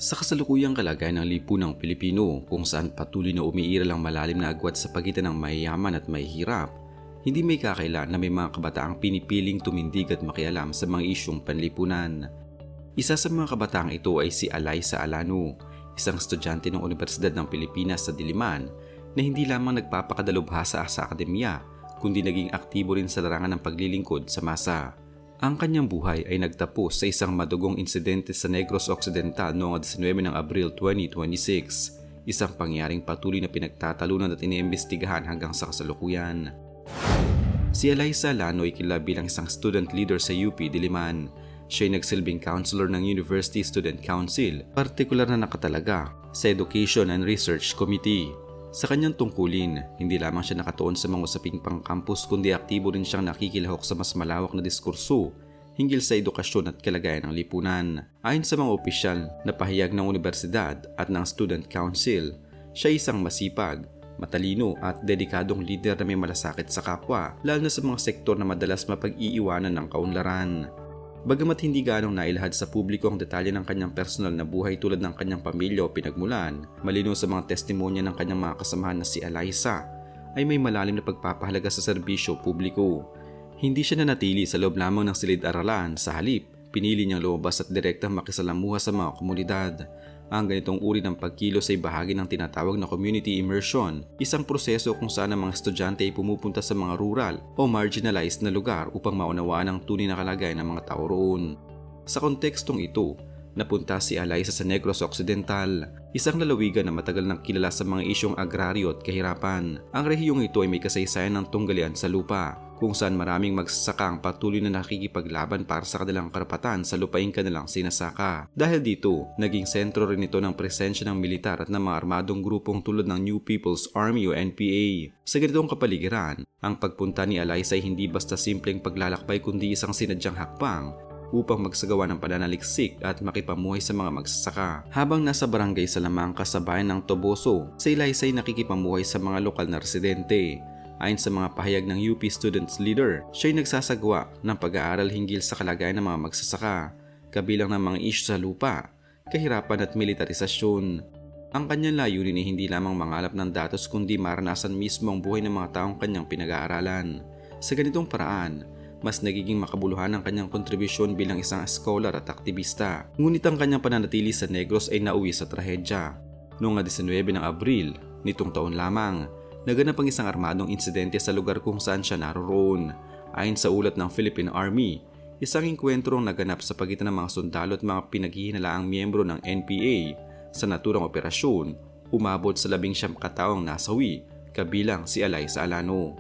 Sa kasalukuyang kalagayan ng lipunang Pilipino kung saan patuloy na umiiral ang malalim na agwat sa pagitan ng mayayaman at mahihirap, hindi may kakailan na may mga kabataang pinipiling tumindig at makialam sa mga isyong panlipunan. Isa sa mga kabataang ito ay si Alyssa Alano, isang estudyante ng Universidad ng Pilipinas sa Diliman na hindi lamang nagpapakadalubhasa sa akademya kundi naging aktibo rin sa larangan ng paglilingkod sa masa. Ang kanyang buhay ay nagtapos sa isang madugong insidente sa Negros Occidental noong 19 ng Abril 2026, isang pangyaring patuloy na pinagtatalunan at iniimbestigahan hanggang sa kasalukuyan. Si Alyssa Alano ay kilala bilang isang student leader sa UP Diliman. Siya ay nagsilbing counselor ng University Student Council, partikular na nakatalaga sa Education and Research Committee. Sa kanyang tungkulin, hindi lamang siya nakatuon sa mga usaping pang-campus kundi aktibo rin siyang nakikilahok sa mas malawak na diskurso hinggil sa edukasyon at kalagayan ng lipunan. Ayon sa mga opisyal na pahayag ng universidad at ng Student Council, siya ay isang masipag, matalino at dedikadong leader na may malasakit sa kapwa, lalo na sa mga sektor na madalas mapag-iiwanan ng kaunlaran. Bagamat hindi gaanong nailahad sa publiko ang detalye ng kanyang personal na buhay tulad ng kanyang pamilya o pinagmulan, malinaw sa mga testimonya ng kanyang mga kasamahan na si Alyssa ay may malalim na pagpapahalaga sa serbisyo publiko. Hindi siya nanatili sa loob lamang ng silid-aralan, sa halip, pinili niyang lumabas at direktang makisalamuha sa mga komunidad. Ang ganitong uri ng pagkilos ay bahagi ng tinatawag na community immersion, isang proseso kung saan ang mga estudyante ay pumupunta sa mga rural o marginalized na lugar upang maunawaan ang tunay na kalagayan ng mga tao roon. Sa kontekstong ito, napunta si Alyssa sa Negros Occidental, isang lalawigan na matagal nang kilala sa mga isyong agraryo at kahirapan. Ang rehiyong ito ay may kasaysayan ng tunggalian sa lupa, kung saan maraming magsasakang patuloy na nakikipaglaban para sa kanilang karapatan sa lupaing kanilang sinasaka. Dahil dito, naging sentro rin ito ng presensya ng militar at ng mga armadong grupong tulad ng New People's Army o NPA. Sa ganitong kapaligiran, ang pagpunta ni Alyssa ay hindi basta simpleng paglalakbay kundi isang sinadyang hakbang upang magsagawa ng pananaliksik at makipamuhay sa mga magsasaka. Habang nasa barangay Salamanca sa bayan ng Toboso, si Alyssa ay nakikipamuhay sa mga lokal na residente. Ayon sa mga pahayag ng UP Students Leader, siya ay nagsasagawa ng pag-aaral hinggil sa kalagayan ng mga magsasaka, kabilang ng mga isyu sa lupa, kahirapan at militarisasyon. Ang kanyang layunin ay hindi lamang mangalap ng datos kundi maranasan mismo ang buhay ng mga taong kanyang pinag-aaralan. Sa ganitong paraan, mas nagiging makabuluhan ang kanyang kontribusyon bilang isang scholar at aktivista. Ngunit ang kanyang pananatili sa Negros ay nauwi sa trahedya. Noong 19 ng Abril, nitong taon lamang, naganap ang isang armadong insidente sa lugar kung saan siya naroroon. Ayon sa ulat ng Philippine Army, isang engkwentrong naganap sa pagitan ng mga sundalo at mga pinaghihinalaang miyembro ng NPA sa naturang operasyon, umabot sa 19 kataong nasawi, kabilang si Alyssa Alano.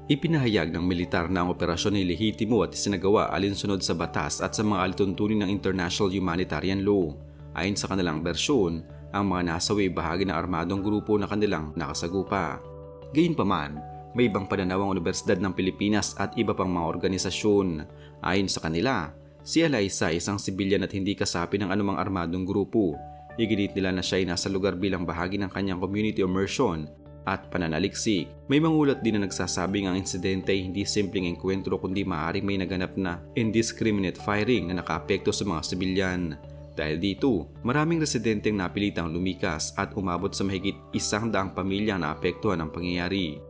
Ipinahayag ng militar na ang operasyon ay lehitimo at isinagawa alinsunod sa batas at sa mga alituntunin ng international humanitarian law. Ayon sa kanilang bersyon, ang mga nasawi ay bahagi ng armadong grupo na kanilang nakasagupa. Gayunpaman, may ibang pananaw ang Universidad ng Pilipinas at iba pang mga organisasyon. Ayon sa kanila, si Alyssa ay isang sibilyan at hindi kasapi ng anumang armadong grupo. Iginit nila na siya ay nasa lugar bilang bahagi ng kanyang community immersion at pananaliksik. May mga ulat din na nagsasabing ang insidente ay hindi simpleng engkwentro kundi maaaring may naganap na indiscriminate firing na nakaapekto sa mga sibilyan. Dahil dito, maraming residenteng napilitang lumikas at umabot sa mahigit 100 pamilya na apektuhan ng pangyayari.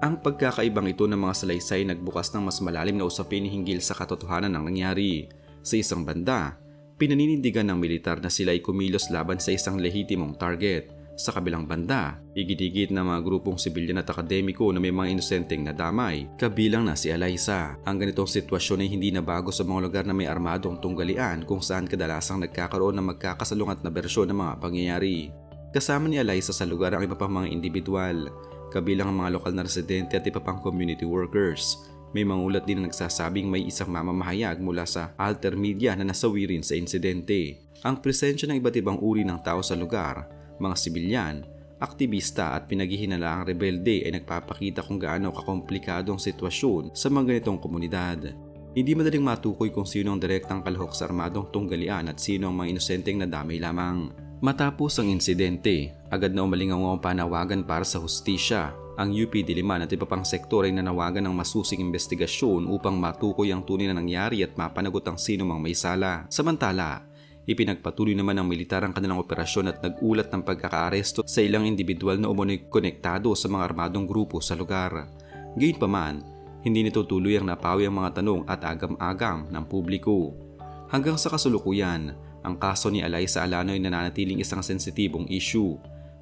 Ang pagkakaibang ito ng mga salaysay nagbukas ng mas malalim na usapin hinggil sa katotohanan ng nangyari. Sa isang banda, pinaninindigan ng militar na sila ay kumilos laban sa isang lehitimong target. Sa kabilang banda, igidikit ng mga grupong sibilyan at akademiko na may mga inosenteng nadamay, kabilang na si Alyssa. Ang ganitong sitwasyon ay hindi na bago sa mga lugar na may armadong tunggalian kung saan kadalasang nagkakaroon ng magkakasalungat na bersyon ng mga pangyayari. Kasama ni Alyssa sa lugar ang iba pang mga individual, kabilang ang mga lokal na residente at iba pang community workers. May mga ulat din na nagsasabing may isang mamamahayag mula sa alter media na nasawi rin sa insidente. Ang presensya ng iba't ibang uri ng tao sa lugar, mga sibilyan, aktivista at pinaghihinalaang rebelde ay nagpapakita kung gaano kakomplikadong sitwasyon sa mga ganitong komunidad. Hindi madaling matukoy kung sino ang direktang kalahok sa armadong tunggalian at sino ang mga inosenteng nadamay lamang. Matapos ang insidente, agad na umalingaw ang panawagan para sa hustisya. Ang UP Diliman at iba pang sektor ay nanawagan ng masusing investigasyon upang matukoy ang tunay na nangyari at mapanagot ang sino mang may sala. Samantala, Ipinagpatuloy naman ng militar ang kanilang operasyon at nag-ulat ng pagkakaaresto sa ilang individual na umunoy konektado sa mga armadong grupo sa lugar. Gayunpaman, hindi nito tuloy ang napawi ang mga tanong at agam-agam ng publiko. Hanggang sa kasulukuyan, ang kaso ni Alyssa Alano ay nananatiling isang sensitibong issue.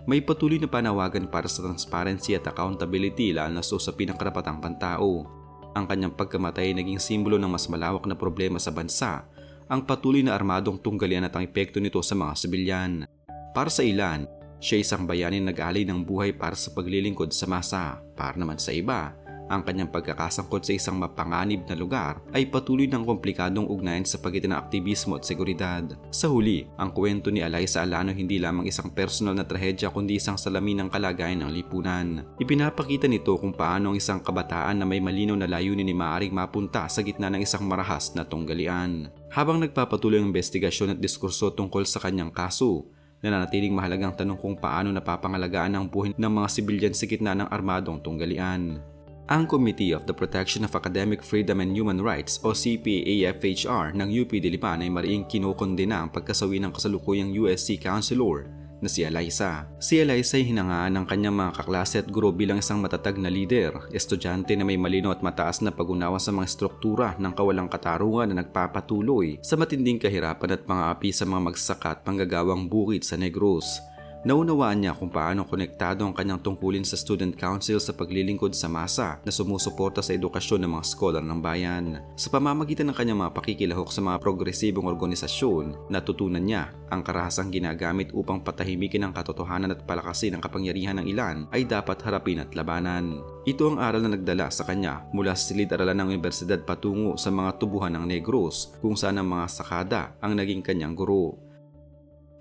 May patuloy na panawagan para sa transparency at accountability lalo na sa usapin ng karapatang pantao. Ang kanyang pagkamatay ay naging simbolo ng mas malawak na problema sa bansa, ang patuloy na armadong tunggalian at ang epekto nito sa mga sibilyan. Para sa ilan, siya isang bayaning nag-alay ng buhay para sa paglilingkod sa masa. Para naman sa iba, ang kanyang pagkakasangkot sa isang mapanganib na lugar ay patuloy ng komplikadong ugnayan sa pagitan ng aktivismo at seguridad. Sa huli, ang kwento ni Alyssa Alano hindi lamang isang personal na trahedya kundi isang salamin ng kalagayan ng lipunan. Ipinapakita nito kung paano ang isang kabataan na may malinaw na layunin ay maaaring mapunta sa gitna ng isang marahas na tunggalian. Habang nagpapatuloy ang investigasyon at diskurso tungkol sa kanyang kaso, nananatiling mahalagang tanong kung paano napapangalagaan ang buhay ng mga sibilyan sa gitna ng armadong tunggalian. Ang Committee of the Protection of Academic Freedom and Human Rights o CPAFHR ng UP Dilipan ay mariing kinokondena ang pagkasawi ng kasalukuyang USC Councilor na si Alyssa. Si Alyssa ay hinangaan ng kanyang mga kaklase at guro bilang isang matatag na lider, estudyante na may malino at mataas na pag-unawa sa mga struktura ng kawalang katarungan na nagpapatuloy sa matinding kahirapan at pang-aapi sa mga magsasaka at panggagawang bukid sa Negros. Naunawaan niya kung paano konektado ang kanyang tungkulin sa Student Council sa paglilingkod sa masa na sumusuporta sa edukasyon ng mga scholar ng bayan. Sa pamamagitan ng kanyang mga pakikilahok sa mga progresibong organisasyon, natutunan niya ang karahasang ginagamit upang patahimikin ang katotohanan at palakasin ang kapangyarihan ng ilan ay dapat harapin at labanan. Ito ang aral na nagdala sa kanya mula sa silid-aralan ng universidad patungo sa mga tubuhan ng Negros kung saan ang mga sakada ang naging kanyang guro.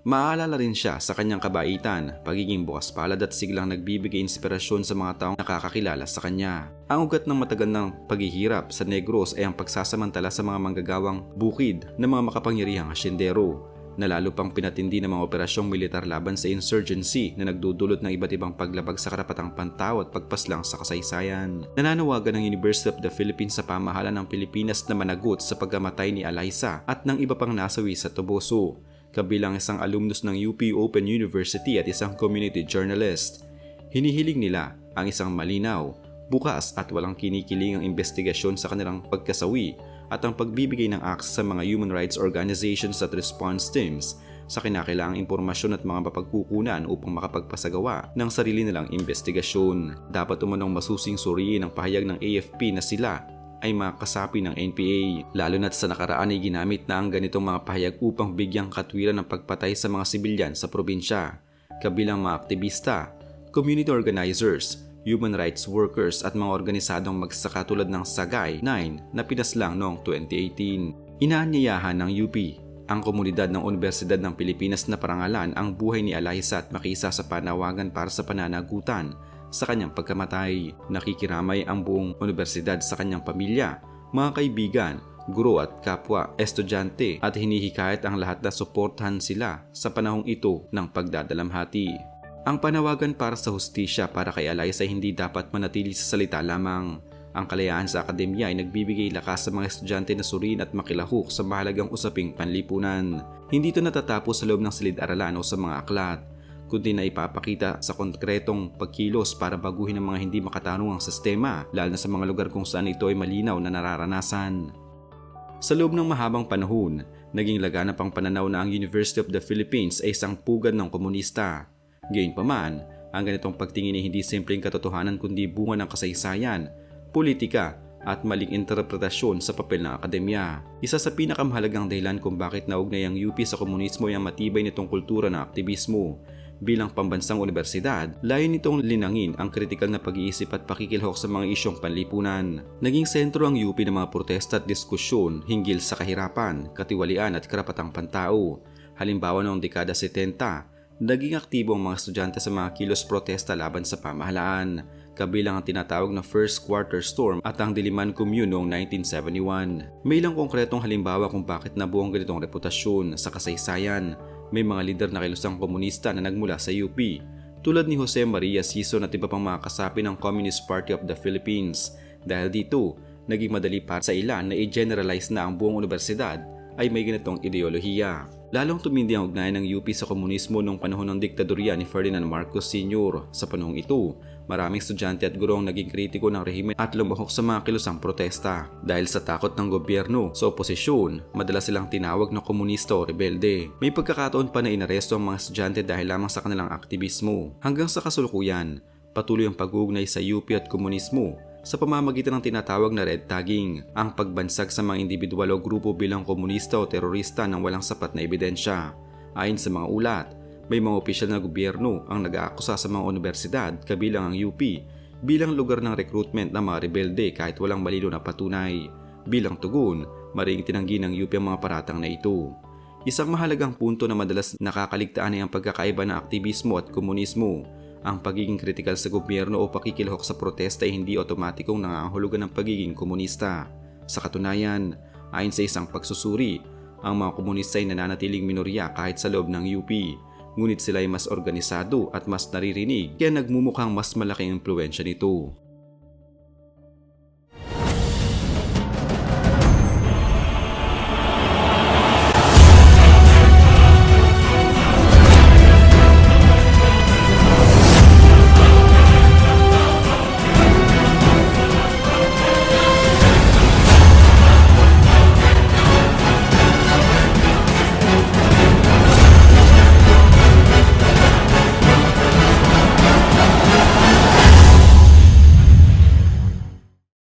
Maaalala rin siya sa kanyang kabaitan, pagiging bukas palad at siglang nagbibigay inspirasyon sa mga taong nakakakilala sa kanya. Ang ugat ng matagal ng paghihirap sa Negros ay ang pagsasamantala sa mga manggagawang bukid ng mga makapangyarihang asyendero, na lalo pang pinatindi ng mga operasyong militar laban sa insurgency na nagdudulot ng iba't ibang paglabag sa karapatang pantao at pagpaslang sa kasaysayan. Nananawagan ng University of the Philippines sa pamahalaan ng Pilipinas na managot sa pagkamatay ni Alyssa at ng iba pang nasawi sa Toboso, kabilang isang alumnus ng UP Open University at isang community journalist. Hinihiling nila ang isang malinaw, bukas at walang kinikilingang investigasyon sa kanilang pagkasawi at ang pagbibigay ng access sa mga human rights organizations at response teams sa kinakailangang impormasyon at mga mapagkukunan upang makapagpasagawa ng sarili nilang investigasyon. Dapat umanong masusing suriin ang pahayag ng AFP na sila ay mga kasapi ng NPA, lalo na't sa nakaraan ay ginamit na ang ganitong mga pahayag upang bigyang katwiran ng pagpatay sa mga sibilyan sa probinsya, kabilang mga aktivista, community organizers, human rights workers at mga organisadong magsasaka tulad ng Sagay 9 na pinaslang noong 2018. Inaanyayahan ng UP ang komunidad ng Universidad ng Pilipinas na parangalan ang buhay ni Alyssa at makisa sa panawagan para sa pananagutan sa kanyang pagkamatay. Nakikiramay ang buong universidad sa kanyang pamilya, mga kaibigan, guro at kapwa estudyante at hinihikayat ang lahat na suportahan sila sa panahong ito ng pagdadalamhati. Ang panawagan para sa hustisya para kay Alyssa ay hindi dapat manatili sa salita lamang. Ang kalayaan sa akademya ay nagbibigay lakas sa mga estudyante na suriin at makilahok sa mahalagang usaping panlipunan. Hindi ito natatapos sa loob ng silid-aralan o sa mga aklat, kundi na ipapakita sa konkretong pagkilos para baguhin ang mga hindi makatarungang sistema, lalo na sa mga lugar kung saan ito ay malinaw na nararanasan. Sa loob ng mahabang panahon, naging laganap ang pananaw na ang University of the Philippines ay isang pugad ng komunista. Gayunpaman, ang ganitong pagtingin ay hindi simpleng katotohanan kundi bunga ng kasaysayan, politika at maling interpretasyon sa papel ng akademya. Isa sa pinakamahalagang dahilan kung bakit naugnay ang UP sa komunismo ay ang matibay nitong kultura ng aktivismo. Bilang pambansang universidad, layon nitong linangin ang kritikal na pag-iisip at pakikilahok sa mga isyong panlipunan. Naging sentro ang UP ng mga protesta at diskusyon hinggil sa kahirapan, katiwalian at karapatang pantao. Halimbawa noong dekada 70, naging aktibo ang mga estudyante sa mga kilos protesta laban sa pamahalaan, kabilang ang tinatawag na First Quarter Storm at ang Diliman Commune noong 1971. May ilang konkretong halimbawa kung bakit nabuo ang ganitong reputasyon sa kasaysayan. May mga lider na kilusang komunista na nagmula sa UP, tulad ni Jose Maria Sison at iba pang mga kasapi ng Communist Party of the Philippines. Dahil dito, naging madali para sa ilan na i-generalize na ang buong universidad ay may ganitong ideolohiya. Lalong tumindi ang ugnayan ng UP sa komunismo noong panahon ng diktadorya ni Ferdinand Marcos Sr. Sa panahong ito, maraming estudyante at guro ang naging kritiko ng rehimen at lumahok sa mga kilusang protesta. Dahil sa takot ng gobyerno sa oposisyon, madalas silang tinawag na komunista o rebelde. May pagkakataon pa na inaresto ang mga estudyante dahil lamang sa kanilang aktivismo. Hanggang sa kasalukuyan, patuloy ang pag-uugnay sa UP at komunismo sa pamamagitan ng tinatawag na red tagging, ang pagbansag sa mga individual o grupo bilang komunista o terorista ng walang sapat na ebidensya. Ayon sa mga ulat, may mga opisyal na gobyerno ang nag-aakusa sa mga universidad kabilang ang UP bilang lugar ng recruitment ng mga rebelde kahit walang malinaw na patunay. Bilang tugon, maring tinanggi ng UP ang mga paratang na ito. Isang mahalagang punto na madalas nakakaligtaan ay ang pagkakaiba ng aktivismo at komunismo. Ang pagiging kritikal sa gobyerno o pakikilahok sa protesta ay hindi otomatikong nangangahulugan ng pagiging komunista. Sa katunayan, ayon sa isang pagsusuri, ang mga komunista ay nananatiling minorya kahit sa loob ng UP, ngunit sila ay mas organisado at mas naririnig kaya nagmumukhang mas malaking impluwensya nito.